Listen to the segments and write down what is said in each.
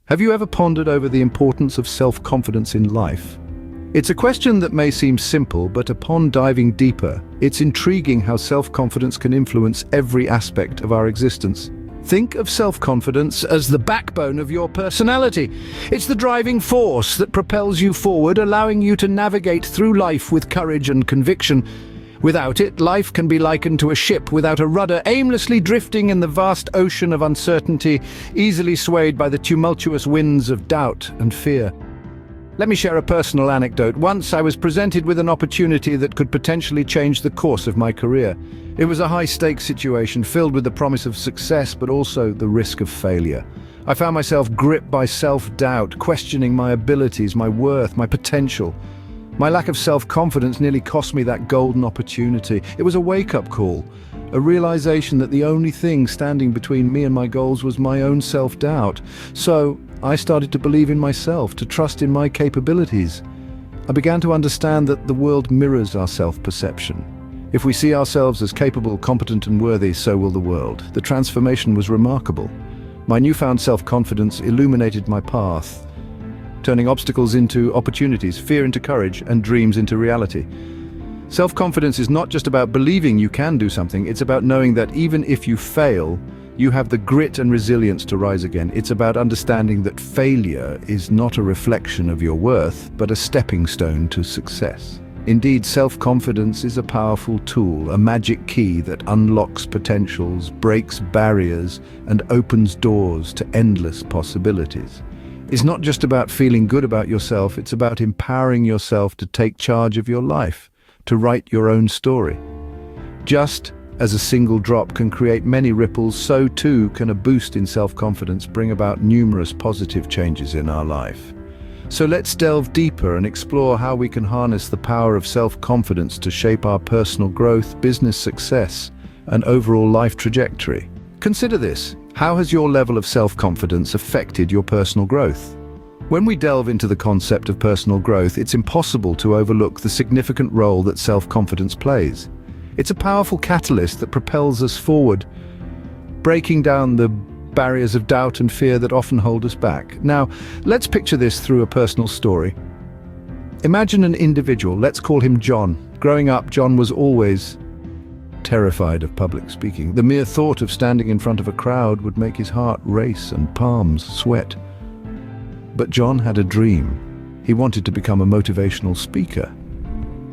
Have you ever pondered over the importance of self-confidence in life? It's a question that may seem simple, but upon diving deeper, it's intriguing how self-confidence can influence every aspect of our existence. Think of self-confidence as the backbone of your personality. It's the driving force that propels you forward, allowing you to navigate through life with courage and conviction. Without it, life can be likened to a ship without a rudder, aimlessly drifting in the vast ocean of uncertainty, easily swayed by the tumultuous winds of doubt and fear. Let me share a personal anecdote. Once I was presented with an opportunity that could potentially change the course of my career. It was a high-stakes situation filled with the promise of success, but also the risk of failure. I found myself gripped by self-doubt, questioning my abilities, my worth, my potential. My lack of self-confidence nearly cost me that golden opportunity. It was a wake-up call, a realization that the only thing standing between me and my goals was my own self-doubt. So I started to believe in myself, to trust in my capabilities. I began to understand that the world mirrors our self-perception. If we see ourselves as capable, competent and worthy, so will the world. The transformation was remarkable. My newfound self-confidence illuminated my path, turning obstacles into opportunities, fear into courage, and dreams into reality. Self-confidence is not just about believing you can do something, it's about knowing that even if you fail, you have the grit and resilience to rise again. It's about understanding that failure is not a reflection of your worth, but a stepping stone to success. Indeed, self-confidence is a powerful tool, a magic key that unlocks potentials, breaks barriers, and opens doors to endless possibilities. It's not just about feeling good about yourself, it's about empowering yourself to take charge of your life, to write your own story. Just as a single drop can create many ripples, so too can a boost in self-confidence bring about numerous positive changes in our life. So let's delve deeper and explore how we can harness the power of self-confidence to shape our personal growth, business success, and overall life trajectory. Consider this. How has your level of self-confidence affected your personal growth? When we delve into the concept of personal growth, it's impossible to overlook the significant role that self-confidence plays. It's a powerful catalyst that propels us forward, breaking down the barriers of doubt and fear that often hold us back. Now, let's picture this through a personal story. Imagine an individual, let's call him John. Growing up, John was always terrified of public speaking. The mere thought of standing in front of a crowd would make his heart race and palms sweat. But John had a dream. He wanted to become a motivational speaker.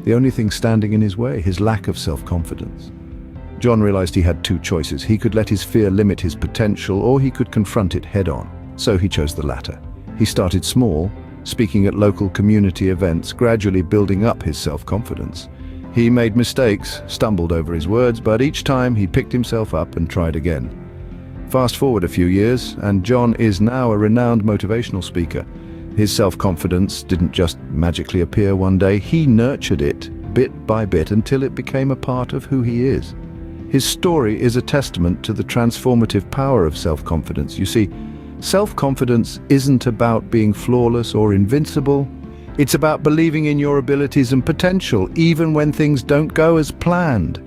The only thing standing in his way, his lack of self-confidence. John realized he had two choices. He could let his fear limit his potential, or he could confront it head-on. So he chose the latter. He started small, speaking at local community events, gradually building up his self-confidence. He made mistakes, stumbled over his words, but each time he picked himself up and tried again. Fast forward a few years, and John is now a renowned motivational speaker. His self-confidence didn't just magically appear one day, he nurtured it bit by bit until it became a part of who he is. His story is a testament to the transformative power of self-confidence. You see, self-confidence isn't about being flawless or invincible. It's about believing in your abilities and potential, even when things don't go as planned.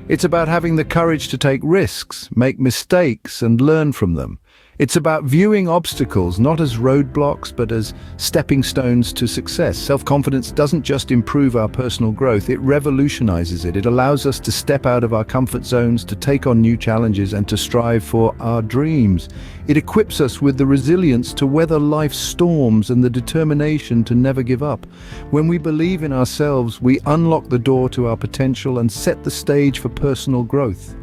It's about having the courage to take risks, make mistakes, and learn from them. It's about viewing obstacles not as roadblocks, but as stepping stones to success. Self-confidence doesn't just improve our personal growth, it revolutionizes it. It allows us to step out of our comfort zones, to take on new challenges, and to strive for our dreams. It equips us with the resilience to weather life's storms and the determination to never give up. When we believe in ourselves, we unlock the door to our potential and set the stage for personal growth.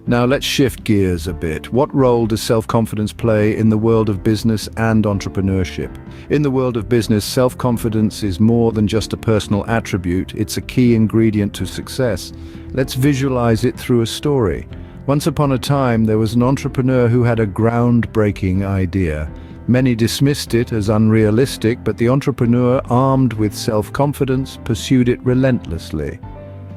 Now let's shift gears a bit. What role does self-confidence play in the world of business and entrepreneurship? In the world of business, self-confidence is more than just a personal attribute, it's a key ingredient to success. Let's visualize it through a story. Once upon a time, there was an entrepreneur who had a groundbreaking idea. Many dismissed it as unrealistic, but the entrepreneur, armed with self-confidence, pursued it relentlessly.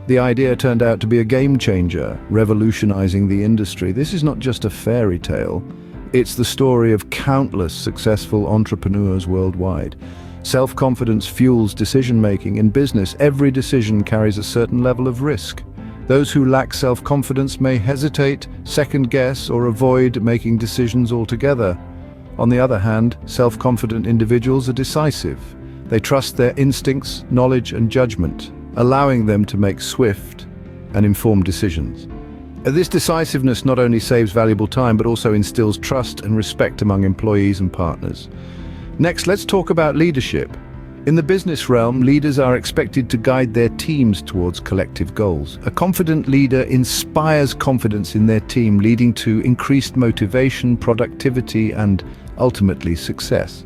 The idea turned out to be a game changer, revolutionizing the industry. This is not just a fairy tale. It's the story of countless successful entrepreneurs worldwide. Self-confidence fuels decision-making. In business, every decision carries a certain level of risk. Those who lack self-confidence may hesitate, second-guess, or avoid making decisions altogether. On the other hand, self-confident individuals are decisive. They trust their instincts, knowledge, and judgment, allowing them to make swift and informed decisions. This decisiveness not only saves valuable time, but also instills trust and respect among employees and partners. Next, let's talk about leadership. In the business realm, leaders are expected to guide their teams towards collective goals. A confident leader inspires confidence in their team, leading to increased motivation, productivity, and ultimately success.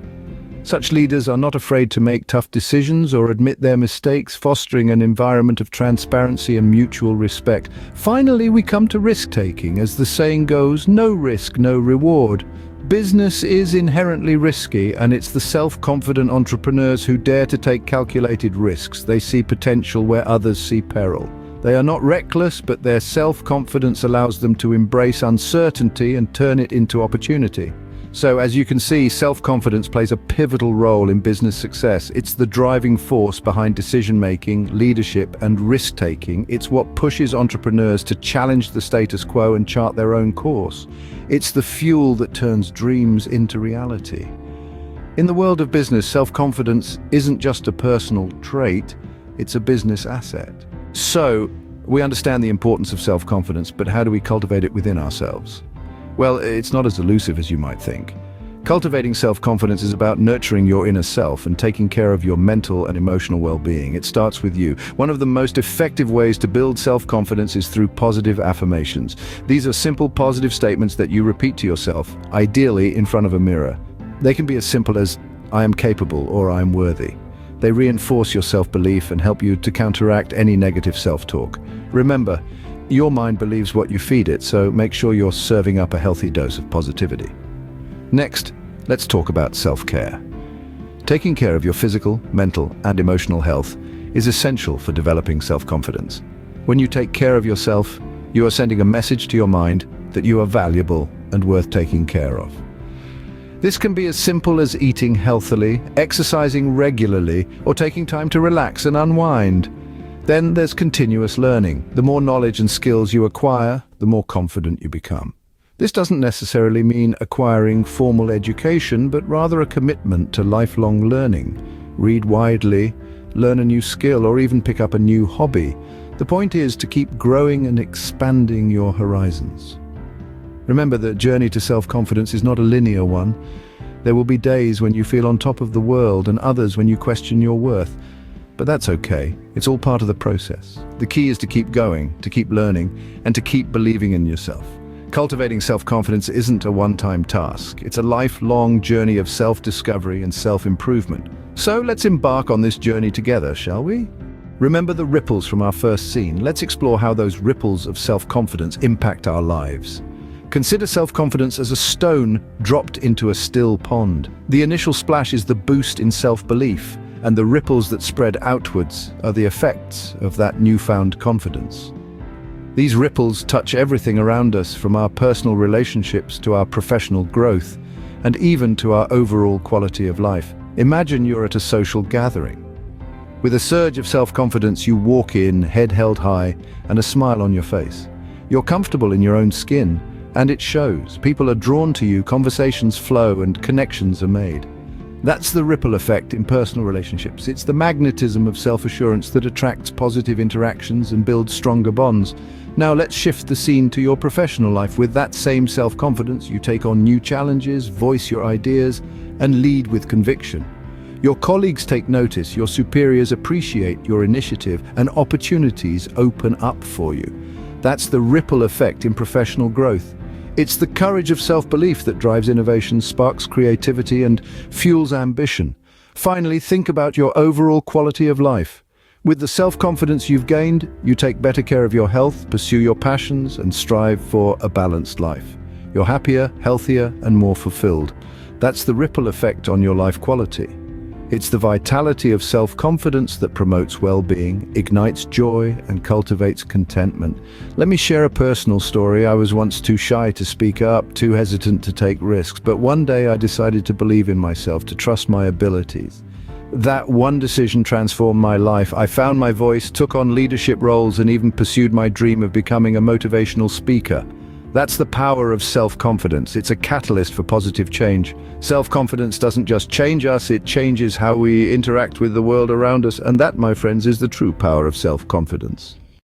Such leaders are not afraid to make tough decisions or admit their mistakes, fostering an environment of transparency and mutual respect. Finally, we come to risk-taking. As the saying goes, no risk, no reward. Business is inherently risky, and it's the self-confident entrepreneurs who dare to take calculated risks. They see potential where others see peril. They are not reckless, but their self-confidence allows them to embrace uncertainty and turn it into opportunity. So, as you can see, self-confidence plays a pivotal role in business success. It's the driving force behind decision-making, leadership, and risk-taking. It's what pushes entrepreneurs to challenge the status quo and chart their own course. It's the fuel that turns dreams into reality. In the world of business, self-confidence isn't just a personal trait, it's a business asset. So, we understand the importance of self-confidence, but how do we cultivate it within ourselves? Well, it's not as elusive as you might think. Cultivating self-confidence is about nurturing your inner self and taking care of your mental and emotional well-being. It starts with you. One of the most effective ways to build self-confidence is through positive affirmations. These are simple positive statements that you repeat to yourself, ideally in front of a mirror. They can be as simple as, "I am capable" or "I am worthy." They reinforce your self-belief and help you to counteract any negative self-talk. Remember, your mind believes what you feed it, so make sure you're serving up a healthy dose of positivity. Next, let's talk about self-care. Taking care of your physical, mental, and emotional health is essential for developing self-confidence. When you take care of yourself, you are sending a message to your mind that you are valuable and worth taking care of. This can be as simple as eating healthily, exercising regularly, or taking time to relax and unwind. Then there's continuous learning. The more knowledge and skills you acquire, the more confident you become. This doesn't necessarily mean acquiring formal education, but rather a commitment to lifelong learning. Read widely, learn a new skill, or even pick up a new hobby. The point is to keep growing and expanding your horizons. Remember, the journey to self-confidence is not a linear one. There will be days when you feel on top of the world and others when you question your worth. But that's okay. It's all part of the process. The key is to keep going, to keep learning, and to keep believing in yourself. Cultivating self-confidence isn't a one-time task. It's a lifelong journey of self-discovery and self-improvement. So let's embark on this journey together, shall we? Remember the ripples from our first scene. Let's explore how those ripples of self-confidence impact our lives. Consider self-confidence as a stone dropped into a still pond. The initial splash is the boost in self-belief, and the ripples that spread outwards are the effects of that newfound confidence. These ripples touch everything around us, from our personal relationships to our professional growth, and even to our overall quality of life. Imagine you're at a social gathering. With a surge of self-confidence, you walk in, head held high, and a smile on your face. You're comfortable in your own skin, and it shows. People are drawn to you, conversations flow, and connections are made. That's the ripple effect in personal relationships. It's the magnetism of self-assurance that attracts positive interactions and builds stronger bonds. Now let's shift the scene to your professional life. With that same self-confidence, you take on new challenges, voice your ideas, and lead with conviction. Your colleagues take notice, your superiors appreciate your initiative, and opportunities open up for you. That's the ripple effect in professional growth. It's the courage of self-belief that drives innovation, sparks creativity, and fuels ambition. Finally, think about your overall quality of life. With the self-confidence you've gained, you take better care of your health, pursue your passions, and strive for a balanced life. You're happier, healthier, and more fulfilled. That's the ripple effect on your life quality. It's the vitality of self-confidence that promotes well-being, ignites joy, and cultivates contentment. Let me share a personal story. I was once too shy to speak up, too hesitant to take risks, but one day I decided to believe in myself, to trust my abilities. That one decision transformed my life. I found my voice, took on leadership roles, and even pursued my dream of becoming a motivational speaker. That's the power of self-confidence. It's a catalyst for positive change. Self-confidence doesn't just change us, it changes how we interact with the world around us, and that, my friends, is the true power of self-confidence.